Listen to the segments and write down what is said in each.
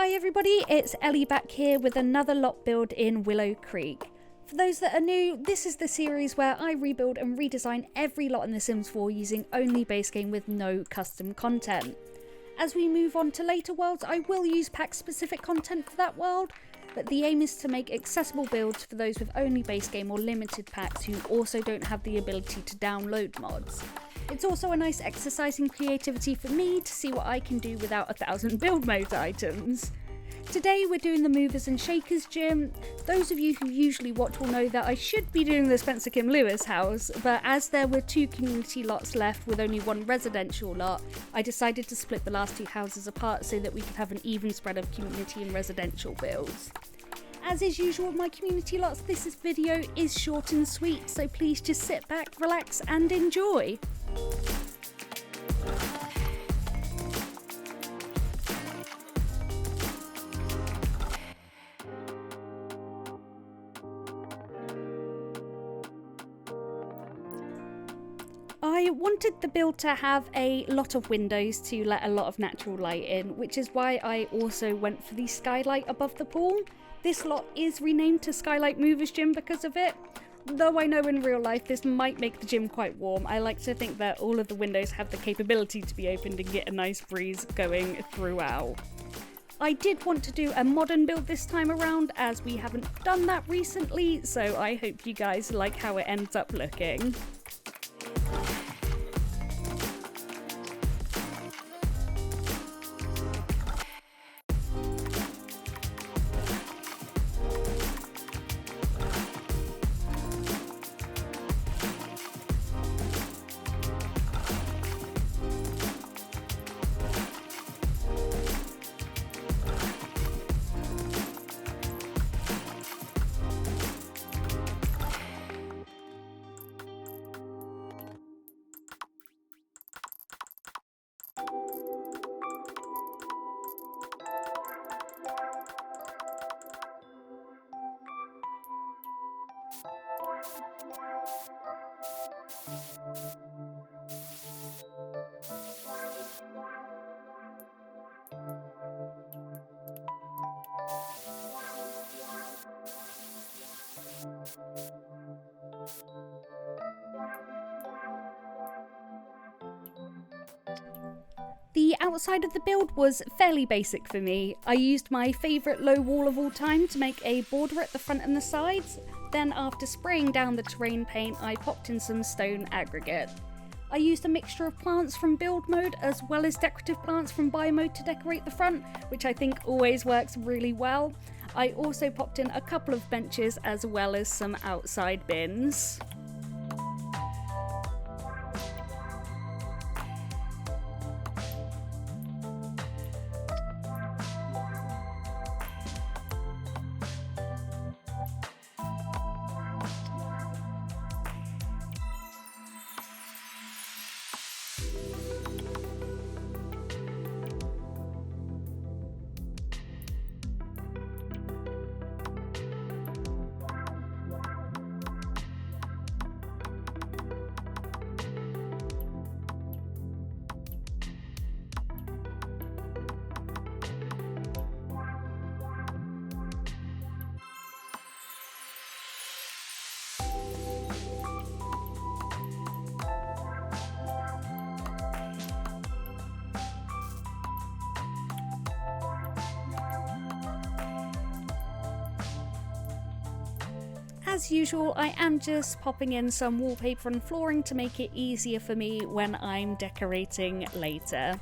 Hi everybody, it's Ellie back here with another lot build in Willow Creek. For those that are new, this is the series where I rebuild and redesign every lot in The Sims 4 using only base game with no custom content. As we move on to later worlds, I will use pack specific content for that world, but the aim is to make accessible builds for those with only base game or limited packs who also don't have the ability to download mods. It's also a nice exercise in creativity for me to see what I can do without 1,000 build mode items. Today we're doing the Movers and Shakers gym. Those of you who usually watch will know that I should be doing the Spencer Kim Lewis house, but as there were 2 community lots left with only 1 residential lot, I decided to split the last 2 houses apart so that we could have an even spread of community and residential builds. As is usual with my community lots, this video is short and sweet, so please just sit back, relax and enjoy. I wanted the build to have a lot of windows to let a lot of natural light in, which is why I also went for the skylight above the pool. This lot is renamed to Skylight Movers Gym because of it. Though I know in real life this might make the gym quite warm, I like to think that all of the windows have the capability to be opened and get a nice breeze going throughout. I did want to do a modern build this time around as we haven't done that recently, so I hope you guys like how it ends up looking. The outside of the build was fairly basic for me. I used my favourite low wall of all time to make a border at the front and the sides, then after spraying down the terrain paint I popped in some stone aggregate. I used a mixture of plants from build mode as well as decorative plants from buy mode to decorate the front, which I think always works really well. I also popped in a couple of benches as well as some outside bins. As usual, I am just popping in some wallpaper and flooring to make it easier for me when I'm decorating later.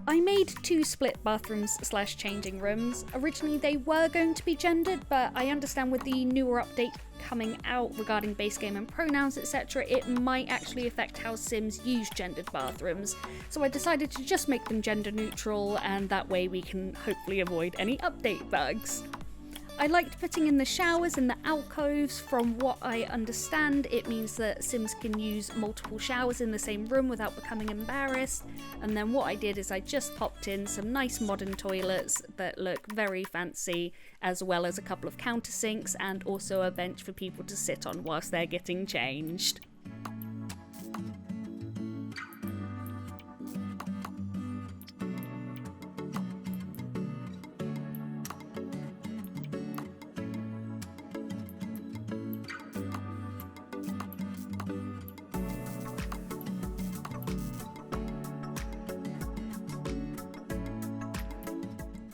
I made 2 split bathrooms / changing rooms. Originally they were going to be gendered, but I understand with the newer update coming out regarding base game and pronouns, etc., it might actually affect how Sims use gendered bathrooms. So I decided to just make them gender neutral, and that way we can hopefully avoid any update bugs. I liked putting in the showers in the alcoves. From what I understand, it means that Sims can use multiple showers in the same room without becoming embarrassed. And then what I did is I just popped in some nice modern toilets that look very fancy, as well as a couple of countersinks and also a bench for people to sit on whilst they're getting changed.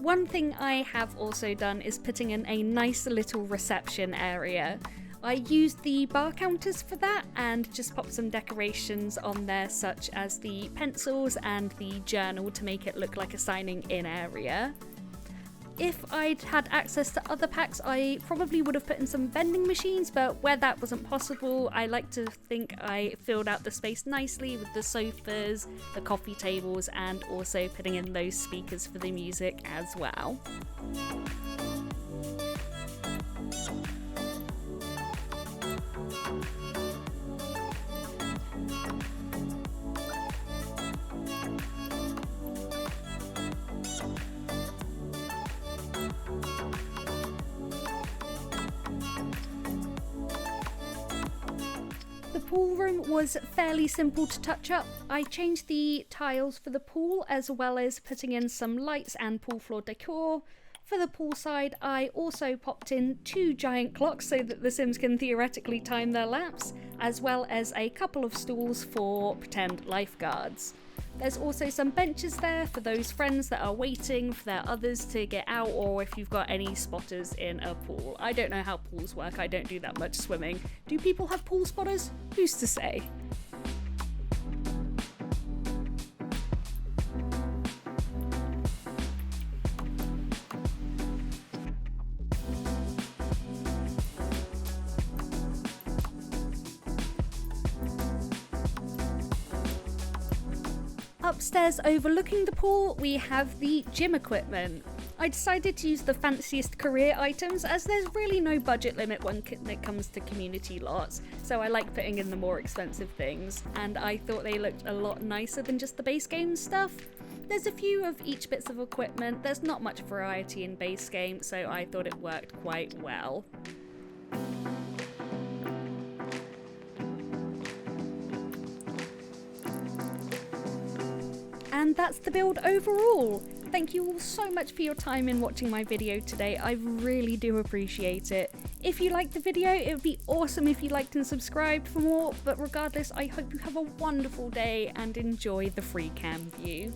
One thing I have also done is putting in a nice little reception area. I used the bar counters for that and just popped some decorations on there, such as the pencils and the journal, to make it look like a signing in area. If I'd had access to other packs, I probably would have put in some vending machines, but where that wasn't possible, I like to think I filled out the space nicely with the sofas, the coffee tables, and also putting in those speakers for the music as well. The pool room was fairly simple to touch up. I changed the tiles for the pool, as well as putting in some lights and pool floor decor. For the pool side, I also popped in 2 giant clocks so that the Sims can theoretically time their laps, as well as a couple of stools for pretend lifeguards. There's also some benches there for those friends that are waiting for their others to get out, or if you've got any spotters in a pool. I don't know how pools work, I don't do that much swimming. Do people have pool spotters? Who's to say? Upstairs overlooking the pool, we have the gym equipment. I decided to use the fanciest career items, as there's really no budget limit when it comes to community lots, so I like putting in the more expensive things, and I thought they looked a lot nicer than just the base game stuff. There's a few of each bits of equipment, there's not much variety in base game, so I thought it worked quite well. And that's the build overall. Thank you all so much for your time in watching my video today. I really do appreciate it. If you liked the video, it would be awesome if you liked and subscribed for more, but regardless, I hope you have a wonderful day and enjoy the free cam view.